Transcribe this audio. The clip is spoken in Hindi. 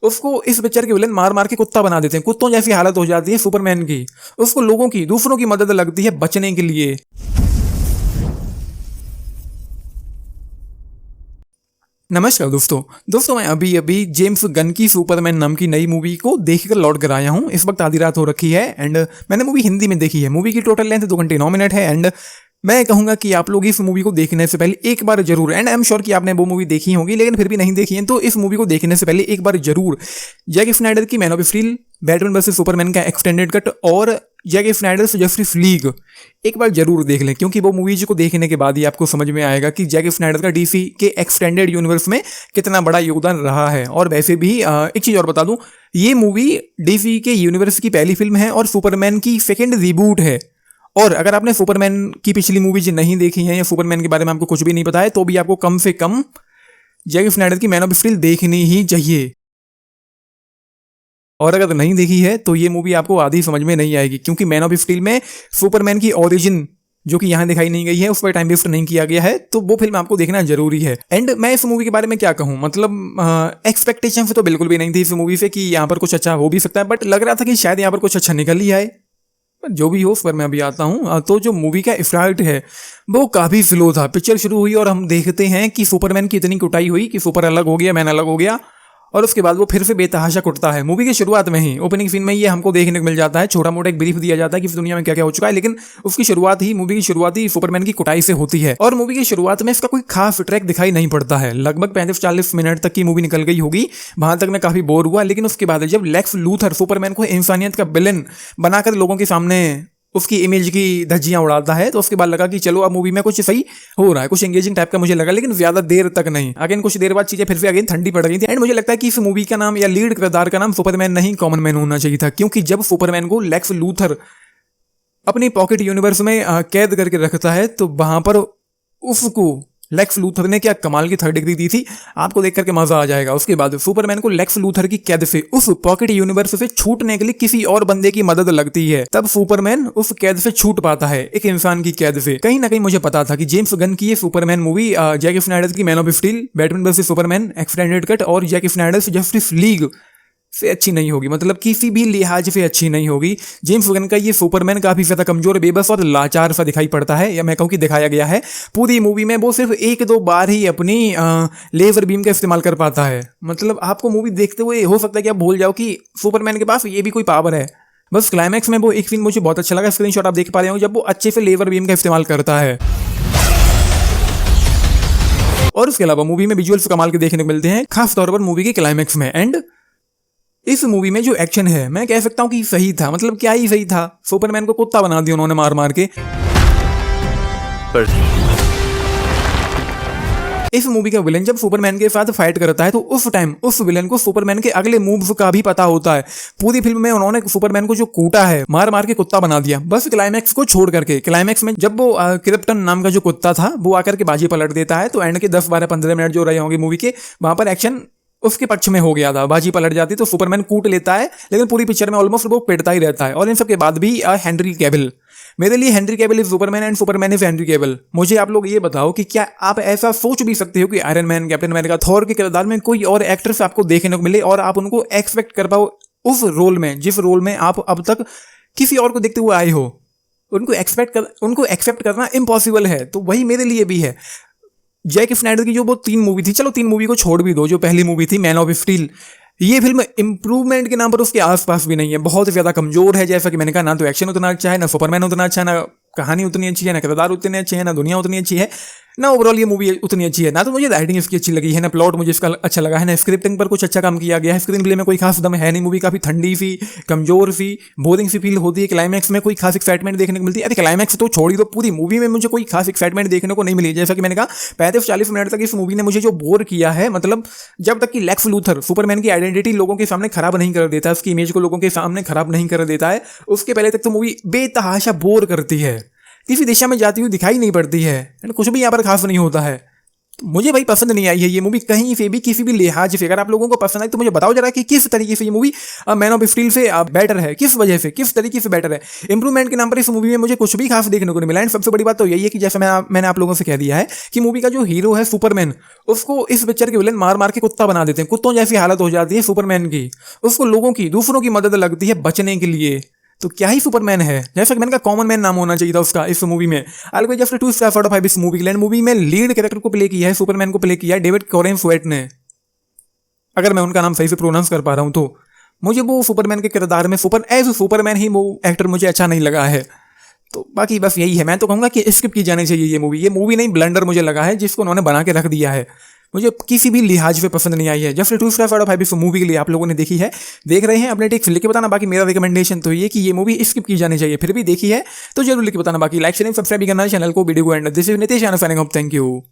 उसको इस पिक्चर के विलन मार मार के कुत्ता बना देते हैं, कुत्तों जैसी हालत हो जाती है सुपरमैन की। उसको लोगों की, दूसरों की मदद लगती है बचने के लिए। नमस्कार दोस्तों मैं अभी अभी जेम्स गन की सुपरमैन नाम की नई मूवी को देखकर लौट कर आया हूं। इस वक्त आधी रात हो रखी है एंड मैंने मूवी हिंदी में देखी है। मूवी की टोटल लेंथ 2 घंटे 9 मिनट है एंड मैं कहूंगा कि आप लोग इस मूवी को देखने से पहले एक बार जरूर, एंड आई एम श्योर कि आपने वो मूवी देखी होगी लेकिन फिर भी नहीं देखी है, तो इस मूवी को देखने से पहले एक बार जरूर जैक स्नाइडर की man of steel, Batman versus Superman का एक्सटेंडेड कट और जैक स्नाइडर से जस्टिस लीग एक बार जरूर देख लें, क्योंकि वो मूवीज को देखने के बाद ही आपको समझ में आएगा कि जैक स्नाइडर का डीसी के एक्सटेंडेड यूनिवर्स में कितना बड़ा योगदान रहा है। और वैसे भी एक चीज और बता दूं, ये मूवी डीसी के यूनिवर्स की पहली फिल्म है और सुपरमैन की सेकेंड रिबूट है। और अगर आपने सुपरमैन की पिछली मूवीज नहीं देखी हैं या सुपरमैन के बारे में आपको कुछ भी नहीं पता है, तो भी आपको कम से कम जैक स्नाइडर की मैन ऑफ स्टील देखनी ही चाहिए। और अगर नहीं देखी है तो ये मूवी आपको आधी समझ में नहीं आएगी, क्योंकि मैन ऑफ स्टील में सुपरमैन की ओरिजिन जो कि यहां दिखाई नहीं गई है, उस पर टाइम वेस्ट नहीं किया गया है, तो वो फिल्म आपको देखना जरूरी है। एंड मैं इस मूवी के बारे में क्या कहूं, मतलब एक्सपेक्टेशन से तो बिल्कुल भी नहीं थी इस मूवी से कि यहां पर कुछ अच्छा हो भी सकता है, बट लग रहा था कि शायद यहां पर कुछ अच्छा निकल ही आए। जो भी हो, उस पर मैं अभी आता हूं। तो जो मूवी का स्टार्ट है वो काफी स्लो था। पिक्चर शुरू हुई और हम देखते हैं कि सुपरमैन की इतनी कुटाई हुई कि सुपर अलग हो गया, मैन अलग हो गया, और उसके बाद वो फिर से बेतहाशा कुटता है। मूवी की शुरुआत में ही, ओपनिंग सीन में ये हमको देखने को मिल जाता है। छोटा मोटा एक ब्रीफ दिया जाता है कि दुनिया में क्या क्या हो चुका है, लेकिन उसकी शुरुआत ही, मूवी की शुरुआत ही सुपरमैन की कुटाई से होती है। और मूवी की शुरुआत में इसका कोई खास ट्रैक दिखाई नहीं पड़ता है। लगभग 35-40 मिनट तक की मूवी निकल गई होगी, वहां तक मैं काफी बोर हुआ। लेकिन उसके बाद जब लेक्स लूथर सुपरमैन को इंसानियत का विलन बनाकर लोगों के सामने उसकी इमेज की धज्जियां उड़ाता है, तो उसके बाद लगा कि चलो अब मूवी में कुछ सही हो रहा है, कुछ एंगेजिंग टाइप का मुझे लगा, लेकिन ज्यादा देर तक नहीं। अगेन कुछ देर बाद चीजें फिर से अगेन ठंडी पड़ गई थी। एंड मुझे लगता है कि इस मूवी का नाम या लीड किरदार का नाम सुपरमैन नहीं कॉमन मैन होना चाहिए था, क्योंकि जब सुपरमैन को लेक्स लूथर अपनी पॉकेट यूनिवर्स में कैद करके रखता है, तो वहां पर उसको लेक्स लूथर ने क्या कमाल की 3rd डिग्री दी थी, आपको देख करके मजा आ जाएगा। उसके बाद सुपरमैन को लेक्स लूथर की कैद से, उस पॉकेट यूनिवर्स से छूटने के लिए किसी और बंदे की मदद लगती है, तब सुपरमैन उस कैद से छूट पाता है, एक इंसान की कैद से। कहीं ना कहीं मुझे पता था कि जेम्स गन की ये सुपरमैन मूवी जैक स्नाइडर की man of steel, Batman versus Superman extended cut और जैक स्नाइडर से जस्टिस लीग से अच्छी नहीं होगी, मतलब किसी भी लिहाज से अच्छी नहीं होगी। जेम्स गन का ये सुपरमैन काफी ज्यादा कमजोर, बेबस और लाचार सा दिखाई पड़ता है, या मैं कहूँ कि दिखाया गया है। पूरी मूवी में वो सिर्फ 1-2 बार ही अपनी लेजर बीम का इस्तेमाल कर पाता है। मतलब आपको मूवी देखते हुए हो सकता है कि आप भूल जाओ कि सुपरमैन के पास ये भी कोई पावर है। बस क्लाइमैक्स में वो एक सीन मुझे बहुत अच्छा लगा, स्क्रीनशॉट आप देख पा रहे हो, जब वो अच्छे से लेजर बीम का इस्तेमाल करता है। और उसके अलावा मूवी में विजुअल्स कमाल के देखने को मिलते हैं, खास तौर पर मूवी के क्लाइमैक्स में। एंड इस मूवी में जो एक्शन है, मैं कह सकता हूं कि सही था। मतलब क्या ही सही था, सुपरमैन को कुत्ता बना दिया उन्होंने मार मार के। इस मूवी का विलन जब सुपरमैन के साथ फाइट करता है, तो उस टाइम उस विलन को सुपरमैन के अगले मूव्स का भी पता होता है। पूरी फिल्म में उन्होंने सुपरमैन को जो कूटा है, मार मार के कुत्ता बना दिया, बस क्लाइमैक्स को छोड़ करके। क्लाइमैक्स में जब वो क्रिप्टन नाम का जो कुत्ता था वो आकर के बाजी पलट देता है, तो एंड के 10-12-15 मिनट जो रहे होंगे मूवी के, वहां पर एक्शन उसके पक्ष में हो गया था। बाजी पलट जाती तो सुपरमैन कूट लेता है, लेकिन पूरी पिक्चर में ऑलमोस्ट वो पिटता ही रहता है। और इन सब के बाद भी हेनरी कैविल, मेरे लिए Henry Cavill is Superman and Superman is Henry Cavill. मुझे आप लोग ये बताओ कि क्या आप ऐसा सोच भी सकते हो कि iron man, captain America, Thor के किरदार में कोई और एक्ट्रेस आपको देखने को मिले और आप उनको एक्सपेक्ट कर पाओ उस रोल में, जिस रोल में आप अब तक किसी और को देखते हुए आए हो? उनको एक्सेप्ट करना इम्पॉसिबल है। तो वही मेरे लिए भी है। जैक स्नाइडर की जो वो 3 मूवी थी, चलो 3 मूवी को छोड़ भी दो, जो पहली मूवी थी मैन ऑफ स्टील, ये फिल्म इंप्रूवमेंट के नाम पर उसके आसपास भी नहीं है, बहुत ज्यादा कमजोर है। जैसा कि मैंने कहा, ना तो एक्शन उतना अच्छा है, ना सुपरमैन उतना अच्छा है, ना कहानी उतनी अच्छी है, ना किरदार उतने अच्छे हैं, ना दुनिया उतनी अच्छी है, ना ओवरऑल ये मूवी उतनी अच्छी है। ना तो मुझे राइटिंग इसकी अच्छी लगी है, ना प्लॉट मुझे इसका अच्छा लगा है, ना स्क्रिप्टिंग पर कुछ अच्छा काम किया गया है। स्क्रीन प्ले में कोई खास दम है नहीं, मूवी काफी ठंडी सी, कमजोर सी, बोरिंग सी फील होती है। क्लाइमैक्स में कोई खास एक्साइटमेंट देखने को मिलती है? अरे क्लाइमैक्स तो छोड़ ही दो, पूरी मूवी में मुझे कोई खास एक्साइटमेंट देखने को नहीं मिली। जैसा कि मैंने कहा, 35-40 मिनट तक इस मूवी ने मुझे जो बोर किया है, मतलब जब तक कि लेक्स लूथर सुपरमैन की आइडेंटिटी लोगों के सामने खराब नहीं कर देता है, उसकी इमेज को लोगों के सामने खराब नहीं कर देता है, उसके पहले तक तो मूवी बेतहाशा बोर करती है, किसी दिशा में जाती हुई दिखाई नहीं पड़ती है, कुछ भी यहाँ पर खास नहीं होता है। मुझे भाई पसंद नहीं आई है ये मूवी कहीं से भी, किसी भी लिहाज से। अगर आप लोगों को पसंद आई तो मुझे बताओ जरा कि किस तरीके से ये मूवी मैन ऑफ स्टील से बेटर है, किस वजह से, किस तरीके से बेटर है। इंप्रूवमेंट के नाम पर इस मूवी में मुझे कुछ भी खास देखने को नहीं मिला। एंड सबसे बड़ी बात तो यही है कि जैसे मैंने आप लोगों से कह दिया है कि मूवी का जो हीरो है सुपरमैन, उसको इस पिक्चर के विलन मार मार के कुत्ता बना देते हैं। कुत्तों जैसी हालत हो जाती है सुपरमैन की, उसको लोगों की, दूसरों की मदद लगती है बचने के लिए। तो क्या ही सुपरमैन है, जैसा कि मैंने कहा कॉमन मैन नाम होना चाहिए था उसका इस मूवी में। I will just 2 stars out of 5 इस मूवी के लिए। मूवी में लीड कैरेक्टर को प्ले किया है, सुपरमैन को प्ले किया है डेविड कॉरेन स्वेट ने, अगर मैं उनका नाम सही से प्रोनाउंस कर पा रहा हूं तो। मुझे वो सुपरमैन के किरदार में सुपरमैन ही वो एक्टर मुझे अच्छा नहीं लगा है। तो बाकी बस यही है, मैं तो कहूंगा कि स्किप की जानी चाहिए ये मूवी। ये मूवी नहीं ब्लंडर मुझे लगा है जिसको उन्होंने बना के रख दिया है। मुझे किसी भी लिहाज पे पसंद नहीं आई है। जस्ट 2 स्टार्स आउट ऑफ 5 इस मूवी के लिए आप लोगों ने देखी है, देख रहे हैं, अपने टिक्स लिख के बताना। बाकी मेरा रिकमेंडेशन तो ये कि ये मूवी स्किप की जानी चाहिए, फिर भी देखी है तो जरूर लिख के बताना। बाकी लाइक शेयर सब्सक्राइब भी करना चैनल को, वीडियो को। And this is Nitesh signing off, thank you.